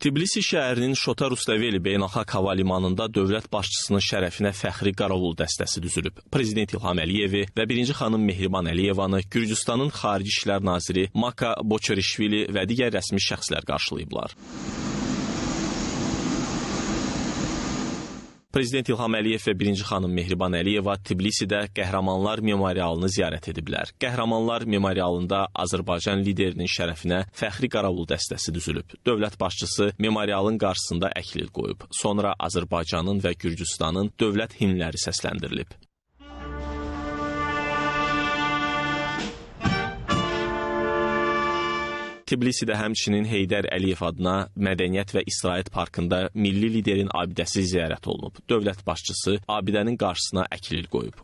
Tbilisi şəhərinin Şota Rustaveli beynəlxalq hava limanında dövlət başçısının şərəfinə fəxri qaravul dəstəsi düzülüb. Prezident İlham Əliyevi və birinci xanım Mehriban Əliyevanı Gürcüstanın Xarici İşlər naziri Maka Boçerişvili və digər rəsmi şəxslər qarşılayıblar. Prezident İlham Əliyev və birinci xanım Mehriban Əliyeva Tbilisidə Qəhrəmanlar memorialını ziyarət ediblər. Qəhrəmanlar memorialında Azərbaycan liderinin şərəfinə fəxri qaravul dəstəsi düzülüb. Dövlət başçısı memorialın qarşısında əklil qoyub. Sonra Azərbaycanın və Gürcüstanın dövlət himnləri səsləndirilib. Tbilisidə həmçinin Heydər Əliyev adına Mədəniyyət və İstirahət Parkında milli liderin abidəsi ziyarət olunub. Dövlət başçısı abidənin qarşısına əklil qoyub.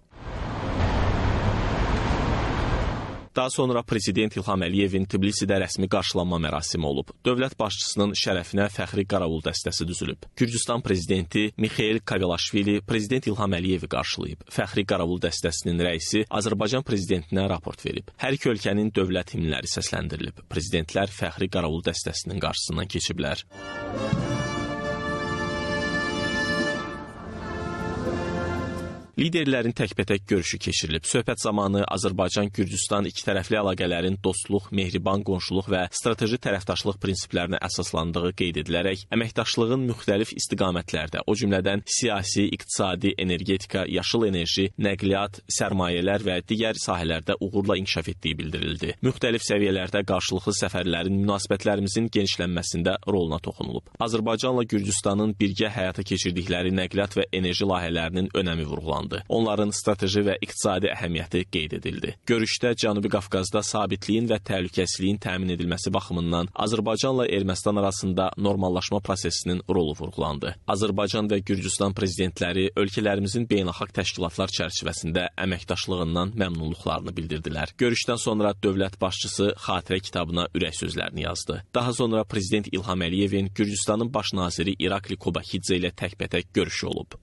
Daha sonra Prezident İlham Əliyevin Tbilisidə rəsmi qarşılanma mərasimi olub. Dövlət başçısının şərəfinə fəxri qaravul dəstəsi düzülüb. Gürcüstan prezidenti Mixail Kavelaşvili Prezident İlham Əliyevi qarşılayıb. Fəxri qaravul dəstəsinin rəisi Azərbaycan prezidentinə raport verib. Hər iki ölkənin dövlət himnləri səsləndirilib. Prezidentlər fəxri qaravul dəstəsinin qarşısından keçiblər. Liderlərin təkbətək görüşü keçirilib. Söhbət zamanı Azərbaycan-Gürcüstan ikitərəfli əlaqələrin dostluq, mehriban qonşuluq və strateji tərəfdaşlıq prinsiplərinə əsaslandığı qeyd edilərək, əməkdaşlığın müxtəlif istiqamətlərdə, o cümlədən siyasi, iqtisadi, energetika, yaşıl enerji, nəqliyyat, sərmayələr və digər sahələrdə uğurla inkişaf etdiyi bildirildi. Müxtəlif səviyyələrdə qarşılıqlı səfərlərin münasibətlərimizin genişlənməsində roluna toxunulub. Azərbaycanla Gürcüstanın birgə həyata keçirdikləri nəqliyyat və enerji layihələrinin önəmi vurğulandı. Onların strateji və iqtisadi əhəmiyyəti qeyd edildi. Görüşdə Cənubi Qafqazda sabitliyin və təhlükəsizliyin təmin edilməsi baxımından Azərbaycanla Ermənistan arasında normallaşma prosesinin rolu vurğulandı. Azərbaycan və Gürcüstan prezidentləri ölkələrimizin beynəlxalq təşkilatlar çərçivəsində əməkdaşlığından məmnunluqlarını bildirdilər. Görüşdən sonra dövlət başçısı xatirə kitabına ürək sözlərini yazdı. Daha sonra Prezident İlham Əliyevin Gürcüstanın baş naziri İrakli Kobakidze ilə təkbətək görüşü olub.